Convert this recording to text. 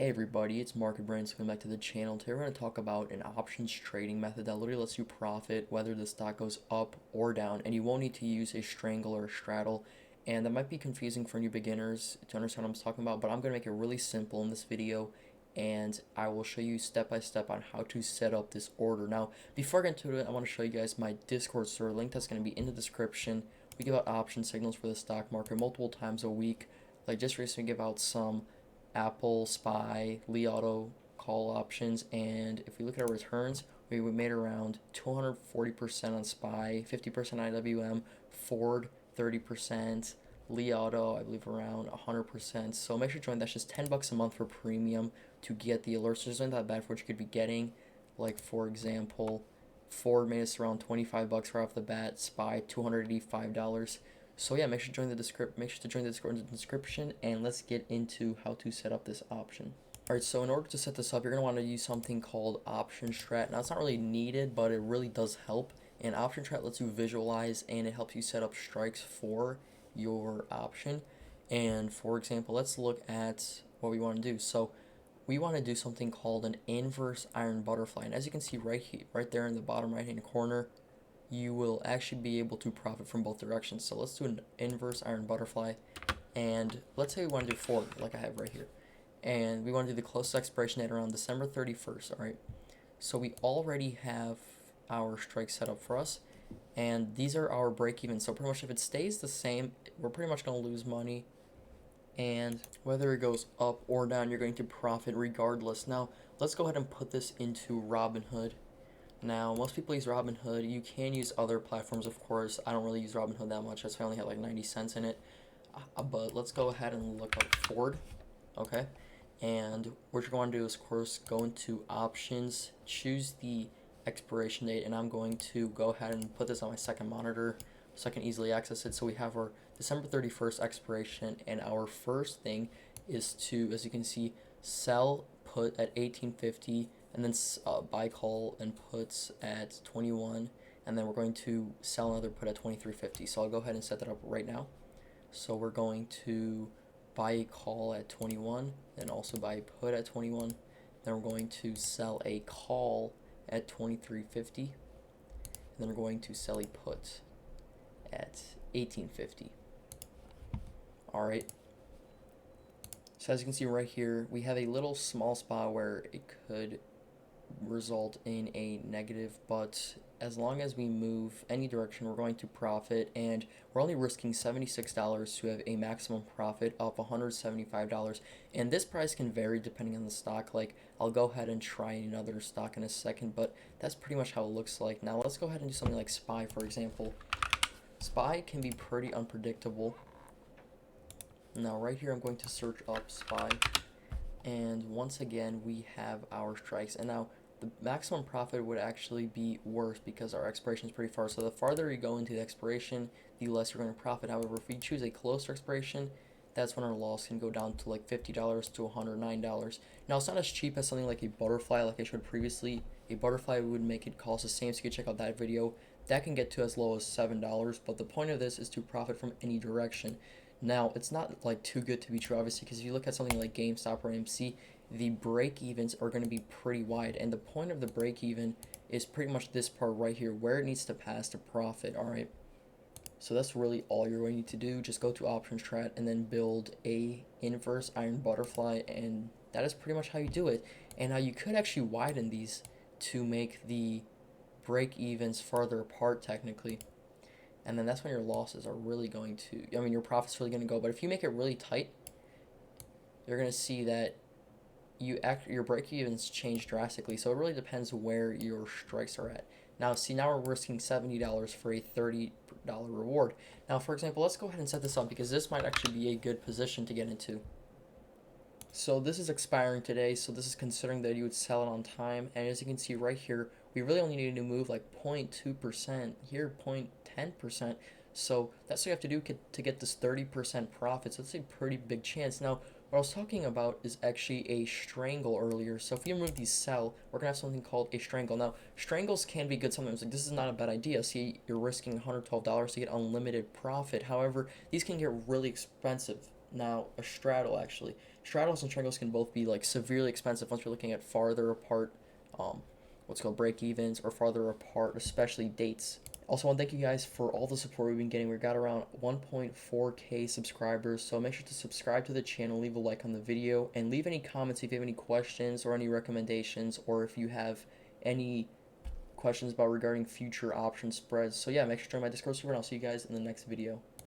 Hey everybody, it's Market Brains. Welcome back to the channel. Today we're going to talk about an options trading method that literally lets you profit whether the stock goes up or down, and you won't need to use a strangle or a straddle. And that might be confusing for new beginners to understand what I'm talking about, but I'm going to make it really simple in this video, and I will show you step by step on how to set up this order. Now, before I get into it, I want to show you guys my Discord server link that's going to be in the description. We give out option signals for the stock market multiple times a week. Like just recently, give out some Apple, SPY, Li Auto call options, and if we look at our returns, we made around 240% on SPY, 50% IWM, Ford 30%, Li Auto I believe around 100%. So make sure to join. That's just $10 a month for premium to get the alerts. There's not that bad for what you could be getting. Like for example, Ford made us around $25 right off the bat. SPY $285. So yeah, make sure to join the Discord in the description, and let's get into how to set up this option. Alright, so in order to set this up, you're going to want to use something called OptionStrat. Now, it's not really needed, but it really does help. And OptionStrat lets you visualize, and it helps you set up strikes for your option. And for example, let's look at what we want to do. So we want to do something called an inverse iron butterfly. And as you can see right here, right there in the bottom right hand corner, you will actually be able to profit from both directions. So let's do an inverse iron butterfly, and let's say we want to do Ford like I have right here, and we want to do the closest expiration date around December 31st. All right, so we already have our strike set up for us, and these are our break even. So pretty much if it stays the same, we're pretty much going to lose money, and whether it goes up or down, you're going to profit regardless. Now let's go ahead and put this into Robinhood. Now, most people use Robinhood. You can use other platforms, of course. I don't really use Robinhood that much. That's why I only have like 90 cents in it. But let's go ahead and look up Ford, okay? And what you're going to do is, of course, go into options, choose the expiration date, and I'm going to go ahead and put this on my second monitor so I can easily access it. So we have our December 31st expiration, and our first thing is to, as you can see, sell put at 1850, and then buy call and puts at 21, and then we're going to sell another put at 2350. So I'll go ahead and set that up right now. So we're going to buy a call at 21, then also buy a put at 21, then we're going to sell a call at 2350, and then we're going to sell a put at 1850. All right. So as you can see right here, we have a little small spot where it could result in a negative, but as long as we move any direction, we're going to profit, and we're only risking $76 to have a maximum profit of $175. And this price can vary depending on the stock. Like, I'll go ahead and try another stock in a second, but that's pretty much how it looks like. Now let's go ahead and do something like SPY, for example. SPY can be pretty unpredictable. Now right here, I'm going to search up SPY, and once again we have our strikes. And now the maximum profit would actually be worse because our expiration is pretty far. So the farther you go into the expiration, the less you're going to profit. However, if we choose a closer expiration, that's when our loss can go down to like $50 to $109. Now it's not as cheap as something like a butterfly, like I showed previously. A butterfly would make it cost the same, so you can check out that video. That can get to as low as $7, but the point of this is to profit from any direction. Now, it's not like too good to be true, obviously, because if you look at something like GameStop or AMC, the break-evens are going to be pretty wide, and the point of the break-even is pretty much this part right here, where it needs to pass to profit, alright? So that's really all you're going to need to do. Just go to OptionStrat and then build a inverse iron butterfly, and that is pretty much how you do it. And now you could actually widen these to make the break-evens farther apart, technically. And then that's when your losses are really going to, your profit's really going to go. But if you make it really tight, you're going to see that your break-evens change drastically. So it really depends where your strikes are at. Now, see, now we're risking $70 for a $30 reward. Now, for example, let's go ahead and set this up because this might actually be a good position to get into. So this is expiring today, so this is considering that you would sell it on time. And as you can see right here, we really only needed to move like 0.2%, here 0.10%. So that's what you have to do to get this 30% profit. So it's a pretty big chance. Now, what I was talking about is actually a strangle earlier. So if you remove these sell, we're going to have something called a strangle. Now, strangles can be good sometimes. Like, this is not a bad idea. See, you're risking $112 to get unlimited profit. However, these can get really expensive. Now, a straddle actually. Straddles and strangles can both be like severely expensive once you're looking at farther apart, um, what's called break evens or farther apart, especially dates. Also, I want to thank you guys for all the support we've been getting. We've got around 1.4K subscribers, so make sure to subscribe to the channel, leave a like on the video, and leave any comments if you have any questions or any recommendations, or if you have any questions about regarding future option spreads. So yeah, make sure to join my Discord server, and I'll see you guys in the next video.